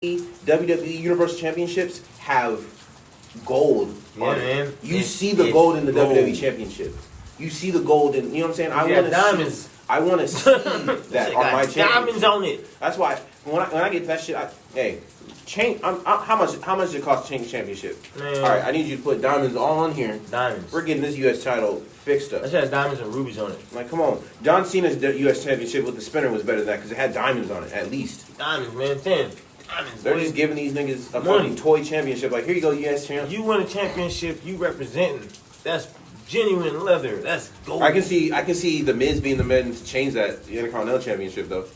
WWE Universal Championships have gold on it. Man. You see the gold in the WWE Championship. You see the gold in, you know what I'm saying? I want to see that on my championship. Diamonds on it. That's why when I get that shit, how much does it cost to change the championship? Man. All right, I need you to put diamonds all on here. Diamonds. We're getting this U.S. title fixed up. That shit has diamonds and rubies on it. Like, come on. John Cena's U.S. championship with the spinner was better than that because it had diamonds on it, at least. Diamonds, man. 10. Diamonds. They're just giving these niggas a fucking toy championship. Like, here you go, U.S. champ. You win a championship, you representing. That's genuine leather. That's gold. I can see the Miz being the man to change that the Intercontinental Championship though,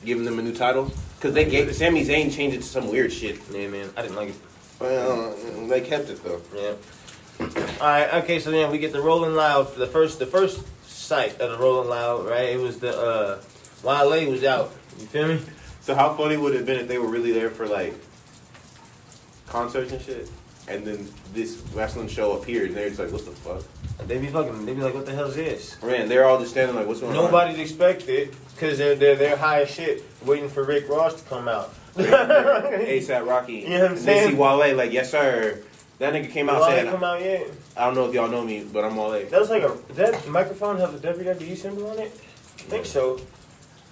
giving them a new title because they gave Sami Zayn changed it to some weird shit. Yeah, man, I didn't like it. Well, they kept it though. Yeah. All right. Okay. So then we get the Rolling Loud for the first sight of the Rolling Loud. Right. It was the Wale was out. You feel me? So how funny would it have been if they were really there for like concerts and shit? And then this wrestling show appeared, and they're just like, "What the fuck?" They be like, "What the hell is this?" Man, they're all just standing like, "What's going on?" Nobody's expected because they're high as shit, waiting for Rick Ross to come out. ASAP Rocky. You know what I'm and saying? They see Wale like, "Yes sir." That nigga came out saying, come out yet? "I don't know if y'all know me, but I'm Wale." That was like does that microphone have the WWE symbol on it? I think so.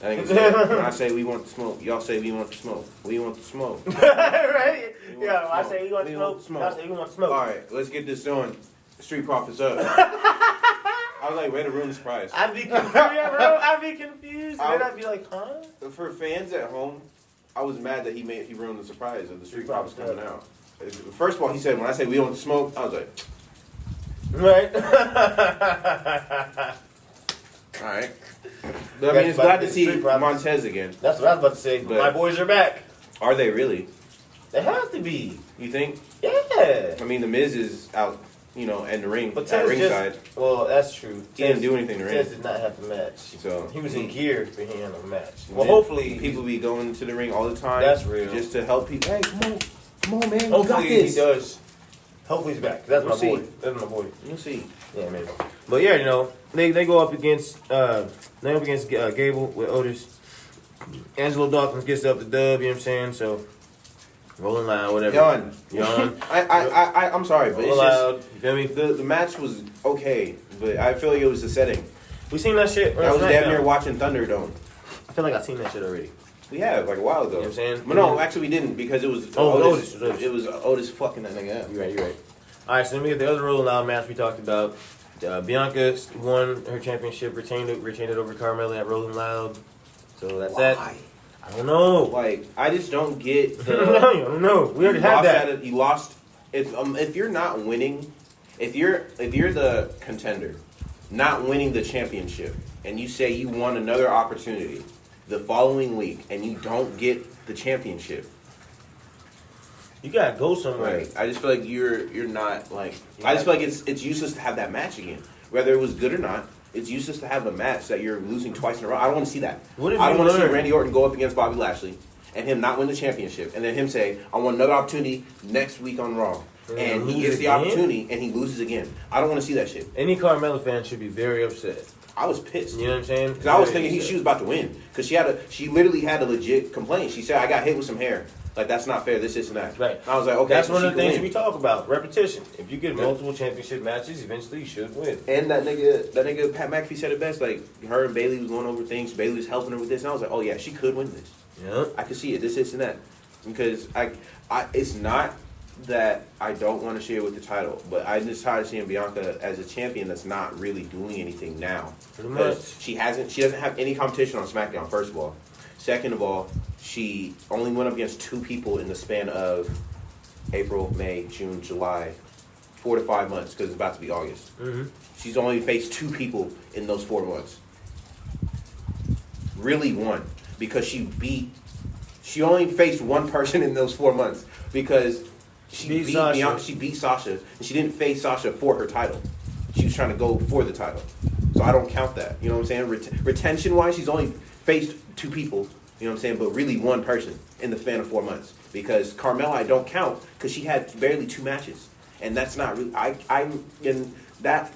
I think when I say we want the smoke, y'all say we want the smoke. We want the smoke. Right? Yeah, I say we want the smoke. Y'all say we want the smoke. All right, let's get this going. Street Profits up. I was like, way to ruin the surprise. I'd be confused, bro. I'd be confused. And then I'd be like, huh? For fans at home, I was mad that he ruined the surprise of the Street Profits coming out. First of all, he said, when I say we want the smoke, I was like, right. all right. But, I mean, it's glad to see Montez again. That's what I was about to say. But my boys are back. Are they really? They have to be. You think? Yeah. I mean, the Miz is out, in the ring, but at ringside. Well, that's true. He didn't do anything in the ring. Tez did not have the match. So he was in gear for him a match. Well, hopefully people be going to the ring all the time. That's real. Just to help people. Hey, come on, man. Hopefully he does. Hopefully he's back. That's my boy. That's my boy. You'll see. Yeah, man. But yeah, they go up against Gable with Otis. Angelo Dawkins gets up the dub. You know what I'm saying? So Rolling Loud, whatever. Yawn. I'm sorry, but it's loud. Just you feel me? The match was okay, but I feel like it was the setting. We seen that shit. I was damn near watching Thunderdome. I feel like I seen that shit already. We have like a while ago. You know what I'm saying? But no, actually we didn't because it was Otis. It was Otis fucking that nigga up. You're right. All right, so then we get the other Rolling Loud match we talked about. Bianca won her championship, retained it over Carmella at Rolling Loud. So that's that. I don't know. Like, I just don't get the... I don't know. We already had that. You lost... If you're not winning... If you're the contender, not winning the championship, and you say you want another opportunity the following week, and you don't get the championship... You gotta go somewhere. Right. I just feel like you're not, like... I just feel like it's useless to have that match again. Whether it was good or not. It's useless to have a match that you're losing twice in a row. I don't want to see that. I don't want to see Randy Orton go up against Bobby Lashley and him not win the championship, and then him say, "I want another opportunity next week on Raw," and he gets the opportunity and he loses again. I don't want to see that shit. Any Carmella fan should be very upset. I was pissed. You know what I'm saying? Because I was thinking she was about to win because she literally had a legit complaint. She said, "I got hit with some hair. Like, that's not fair, this, and that." Right. And I was like, okay, that's one of the things we talk about. Repetition. If you get multiple championship matches, eventually you should win. And that nigga Pat McAfee said it best. Like, her and Bayley was going over things. Bayley was helping her with this. And I was like, oh, yeah, she could win this. Yeah. I could see it, this, and that. Because it's not that I don't want to share with the title, but I'm just tired of seeing Bianca as a champion that's not really doing anything now. Pretty much. She doesn't have any competition on SmackDown, first of all. Second of all, she only went up against 2 people in the span of April, May, June, July, 4 to 5 months, because it's about to be August. Mm-hmm. She's only faced 2 people in those 4 months. Really 1, because she only faced 1 person in those 4 months, because she beat Bianca, she beat Sasha, and she didn't face Sasha for her title. She was trying to go for the title. So I don't count that. You know what I'm saying? Retention-wise, she's only faced 2 people. You know what I'm saying? But really 1 person in the span of 4 months. Because Carmella I don't count because she had barely 2 matches. And that's not really... I'm in that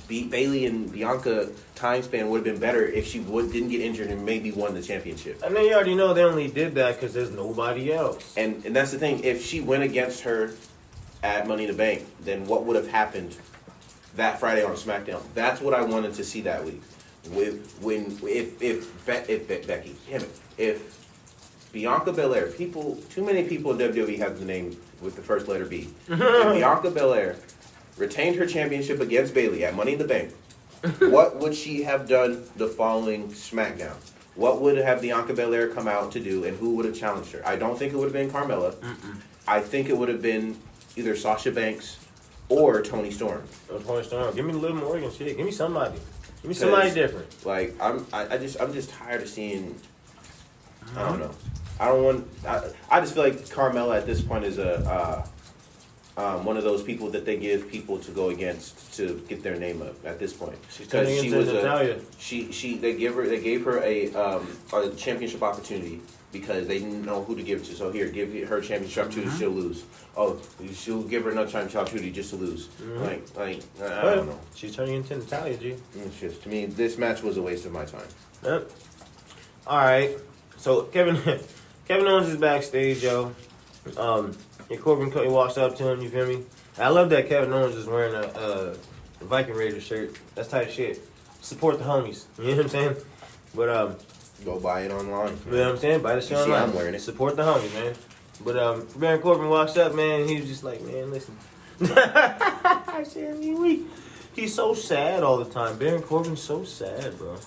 Bayley and Bianca time span would have been better if she didn't get injured and maybe won the championship. I mean, you already know they only did that because there's nobody else. And that's the thing. If she went against her at Money in the Bank, then what would have happened that Friday on SmackDown? That's what I wanted to see that week. If Becky, damn it, if Bianca Belair, too many people in WWE have the name with the first letter B. If Bianca Belair retained her championship against Bayley at Money in the Bank, what would she have done the following SmackDown? What would have Bianca Belair come out to do, and who would have challenged her? I don't think it would have been Carmella. I think it would have been either Sasha Banks or Toni Storm. Toni Storm. Give me Liv Morgan shit. Give me somebody. Give me somebody different. Like I'm just tired of seeing. I don't know. I don't want. I just feel like Carmella at this point is one of those people that they give people to go against to get their name up at this point, because she was they gave her a championship opportunity because they didn't know who to give it to. So here, give her championship opportunity, she'll lose. Oh, she'll give her another championship opportunity just to lose. I don't know. She's turning into Natalia, G. It's just, to me, this match was a waste of my time. Yep. All right. So Kevin Owens is backstage, yo. And Corbin walks up to him, you feel me? I love that Kevin Owens is wearing a Viking Raider shirt. That's tight shit. Support the homies. You know what I'm saying? But go buy it online. You know what I'm saying? Buy the shit online. I'm wearing it. Support the homies, man. But Baron Corbin walks up, man, he was just like, man, listen. I said, he's so sad all the time. Baron Corbin's so sad, bro.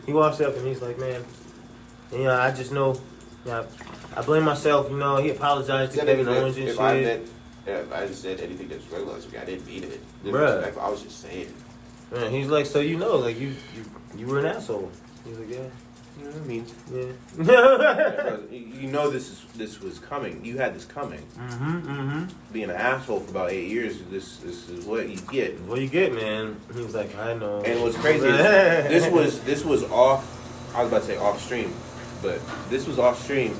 He walks up and he's like, man, I just know, I blame myself, he apologized to Kevin Owens and shit. If I just said anything that's regular, I didn't mean it. Bruh. I was just saying. Man, he's like, so like you were an asshole. He's like, yeah. You know what I mean? Yeah. This was coming. You had this coming. Being an asshole for about 8 years, this is what you get. What you get, man. He was like, I know. And what's crazy is this was off. I was about to say off stream, but this was off stream.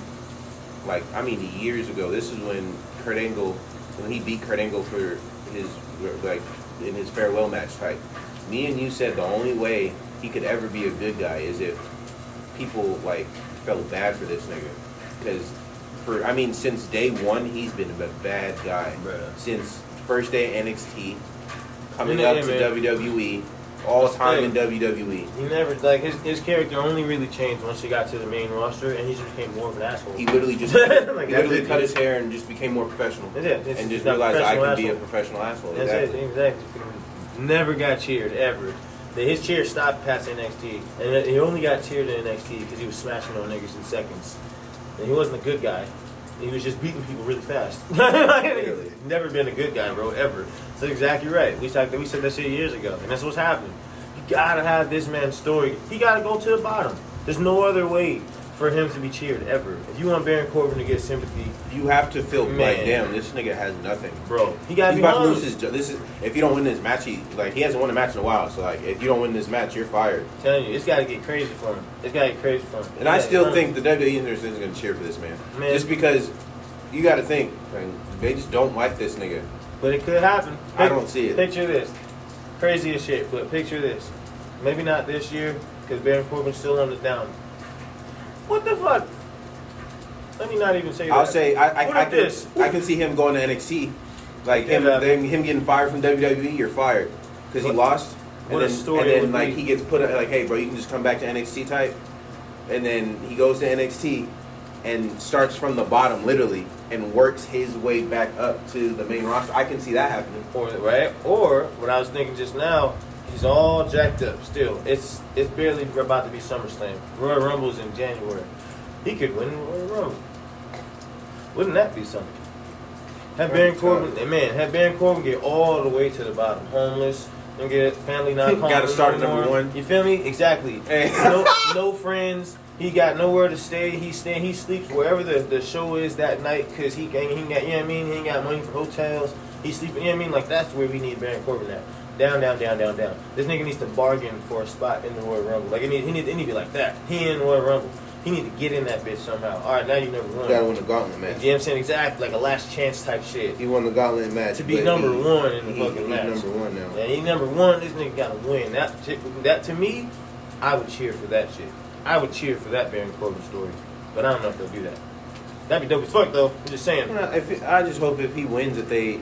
Years ago. This is when Kurt Angle, when he beat Kurt Angle for his in his farewell match type. Me and you said the only way he could ever be a good guy is if people felt bad for this nigga, because since day one he's been a bad guy. Bruh. Since first day NXT, coming up to WWE, all time in WWE. He never his character only really changed once he got to the main roster, and he just became more of an asshole. He literally just cut his hair and just became more professional, and just realized I can be a professional asshole. That's it, exactly. Never got cheered ever. His cheer stopped past NXT, and he only got cheered in NXT because he was smashing on niggas in seconds. And he wasn't a good guy. He was just beating people really fast. Really? Never been a good guy, bro, ever. So exactly right. We said that shit years ago, and that's what's happening. You gotta have this man's story. He gotta go to the bottom. There's no other way for him to be cheered ever. If you want Baron Corbin to get sympathy, you have to feel like, damn, this nigga has nothing, bro. He gotta be about to lose his. If you don't win this match, he hasn't won a match in a while. So if you don't win this match, you're fired. I'm telling you, it's gotta get crazy for him. And I still think the WWE Universe isn't gonna cheer for this man, just because you got to think they just don't like this nigga. But it could happen. I don't see it. Picture this, crazy as shit. But picture this. Maybe not this year because Baron Corbin's still on the down. What the fuck? Let me not even say that. I'll say I can see him going to NXT, him getting fired from WWE. You're fired because he lost. And then he gets put hey bro, you can just come back to NXT type, and then he goes to NXT and starts from the bottom literally and works his way back up to the main roster. I can see that happening. Or what I was thinking just now. He's all jacked up still. It's barely about to be SummerSlam. Royal Rumble's in January. He could win Royal Rumble. Wouldn't that be something? Have Baron Corbin get all the way to the bottom, homeless, and get family not calling. Got to start at number one. You feel me? Exactly. Hey. No friends. He got nowhere to stay. He sleeps wherever the show is that night because he got, you know what I mean? He ain't got money for hotels. He's sleeping, you know what I mean? That's where we need Baron Corbin at. Down. This nigga needs to bargain for a spot in the Royal Rumble. He need to be like that. He in Royal Rumble. He need to get in that bitch somehow. All right, now you number one. You gotta win the gauntlet match. You know what I'm saying? Exactly, like a last chance type shit. He won the gauntlet match. To be number one in the fucking match. He's number one now. Yeah, he number one. This nigga gotta win. That to me, I would cheer for that shit. I would cheer for that Baron Corbin story. But I don't know if they'll do that. That'd be dope as fuck, though. I'm just saying. I just hope if he wins that they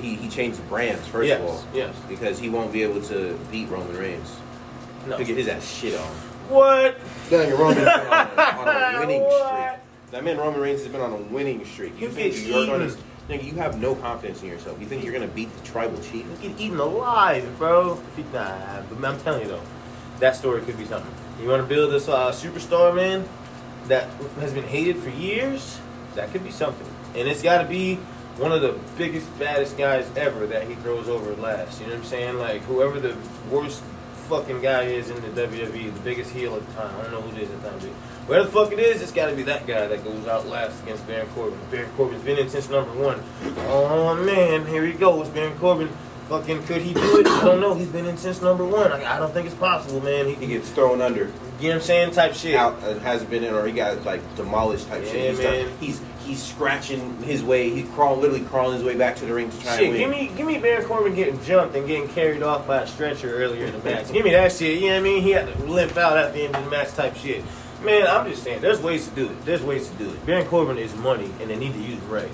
he changes brands first of all. Yes. Because he won't be able to beat Roman Reigns. No. He'll get his ass shit on. What? Dang, Roman's been on a winning streak. That man Roman Reigns has been on a winning streak. You think you're gonna? Nigga, you have no confidence in yourself. You think you're gonna beat the tribal chief? You get eaten alive, bro. Nah, but I'm telling you though, that story could be something. You want to build this superstar, man, that has been hated for years? That could be something. And it's got to be one of the biggest, baddest guys ever that he throws over last. You know what I'm saying? Like, whoever the worst fucking guy is in the WWE, the biggest heel at the time. I don't know who it is at the time, but whatever the fuck it is, it's got to be that guy that goes out last against Baron Corbin. Baron Corbin's been in since number one. Oh, man, here he goes. Baron Corbin, fucking, could he do it? I don't know. He's been in since number one. I don't think it's possible, man. He gets thrown under. You know what I'm saying? Type shit. Out and hasn't been in, or he got like demolished type shit. Man. He's scratching his way. He's literally crawling his way back to the ring to try and win. Give me Baron Corbin getting jumped and getting carried off by a stretcher earlier in the match. Give me that shit. You know what I mean? He had to limp out at the end of the match type shit. Man, I'm just saying, there's ways to do it. Baron Corbin is money, and they need to use it right.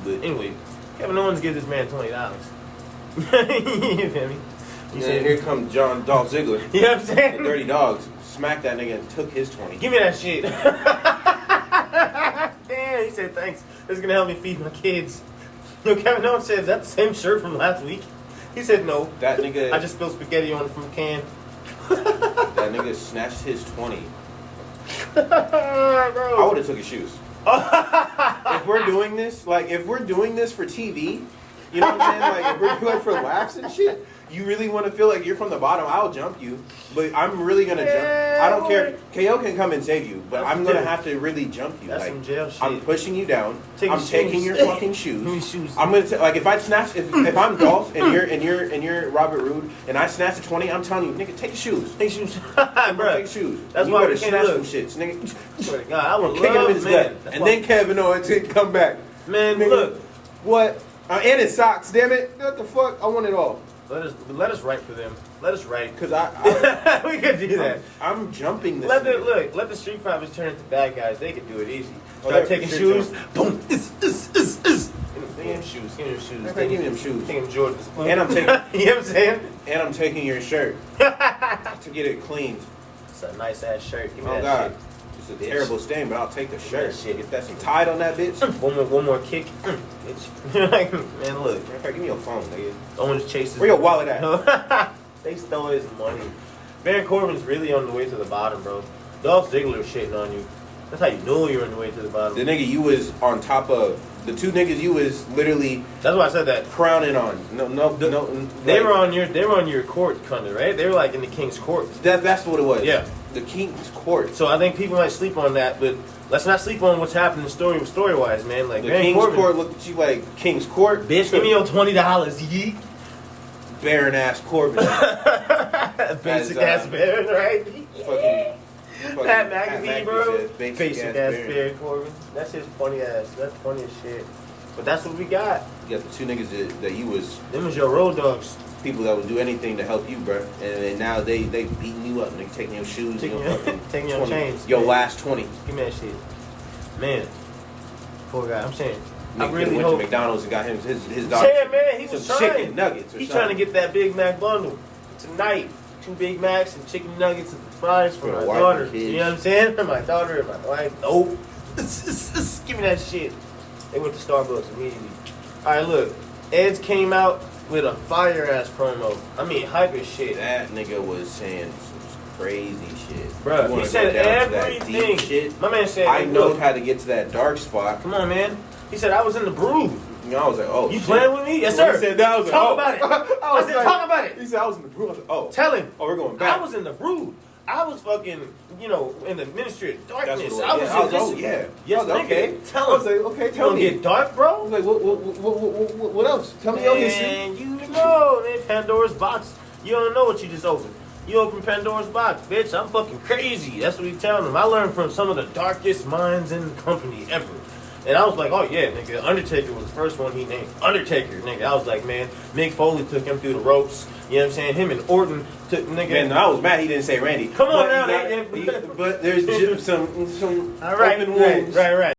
But anyway, Kevin Owens gives this man $20. You feel me? Here comes Dolph Ziggler. You know what I'm saying? The Dirty Dogs smacked that nigga and took his 20. Give me that shit. Damn, he said thanks. This is gonna help me feed my kids. Yo, Kevin Owens said, is that the same shirt from last week? He said no. That nigga. I just spilled spaghetti on it from a can. That nigga snatched his 20. Bro. I would have took his shoes. If we're doing this for TV, you know what I'm saying? Like, if we're doing it for laughs and shit, you really want to feel like you're from the bottom, I'll jump you. But I'm really going to jump. I don't care. KO can come and save you, but I'm going to have to really jump you. That's like, some jail shit. I'm pushing you down. I'm taking your fucking shoes. Shoes. I'm going to, like, if I snatch, if I'm Dolph and you're Robert Roode and I snatch a 20, I'm telling you, nigga, take your shoes. Take shoes. Bro, take shoes. That's you why better we can't snatch look. some shits, nigga. Swear to God, I would Kick him in love, his man. gut. And then Kevin Owens can come back. Man, nigga, look. What? And his socks, damn it. What the fuck? I want it all. Let us write for them. Let us write. Because I we could do that. I'm jumping this. Let the Street Fighters turn into bad guys. They could do it easy. Start taking shoes. Boom. Give me them shoes. Give me them shoes. Give me them shoes. Taking Jordans. And I'm taking. You know what I'm saying? And I'm taking your shirt to get it cleaned. It's a nice ass shirt. Give me Oh that God. shit. It's a terrible stain, but I'll take the shirt. Shit. Get that some tied on that bitch. One more kick. Bitch. Man, look. Give me your phone, nigga. Owens chases. Where your wallet at? They stole his money. Baron Corbin's really on the way to the bottom, bro. Dolph Ziggler shitting on you. That's how you know you're on the way to the bottom. The nigga you was on top of. The two niggas you was literally. That's why I said that. Crowning on. No. They were on your court, kinda, right? They were like in the king's court. That's what it was. Yeah. The king's court. So I think people might sleep on that, but let's not sleep on what's happening story wise, man. Like the Baron king's Corbin, court looked at you like King's Court. Bitch, give me your $20, yeet. Baron ass Corbin. Basic ass Baron, right? Fucking Pat McAfee, bro. Says Basic ass Baron Corbin. That's his funny ass. That's funny as shit. But that's what we got. You got the two niggas that you was. Them was your road dogs. People that would do anything to help you, bro. And then now they beating you up. And they taking your shoes. Taking your 20, chains. Your man. last 20. Give me that shit. Man. Poor guy. I'm saying. I Nigga really went hope. to McDonald's and got him his dog. Yeah, man. He was some trying. chicken nuggets or He's something. trying to get that Big Mac bundle. Tonight. 2 Big Macs and chicken nuggets and fries for my daughter. You know what I'm saying? For my daughter and my wife. Nope. Give me that shit. They went to Starbucks immediately. Alright, look. Edge came out with a fire ass promo. I mean, hype as shit. That nigga was saying some crazy shit. Bruh, he said everything. Shit. My man said, I know how to get to that dark spot. Come on, man. He said, I was in the Brood. You know, I was like, oh, You shit. playing with me? Yes, sir. He said that. I was like, talk oh. about it. I said, talk about it. He said, I was in the Brood. I was like, oh. Tell him. Oh, we're going back. I was in the Brood. I was fucking, in the Ministry of Darkness. That's what I was in this. yeah. Yes, I was like, okay. Tell him. I was like, okay, tell you me. Get dark, bro? I was like, what else? Tell me your history. Man, you know, man, Pandora's box. You don't know what you just opened. You open Pandora's box, bitch. I'm fucking crazy. That's what we telling them. I learned from some of the darkest minds in the company ever. And I was like, oh yeah, nigga, Undertaker was the first one he named. Undertaker, nigga. I was like, man, Mick Foley took him through the ropes. You know what I'm saying? Him and Orton took, nigga. Man, no, I was mad he didn't say Randy. Come on now, but there's some all right, open wounds. right.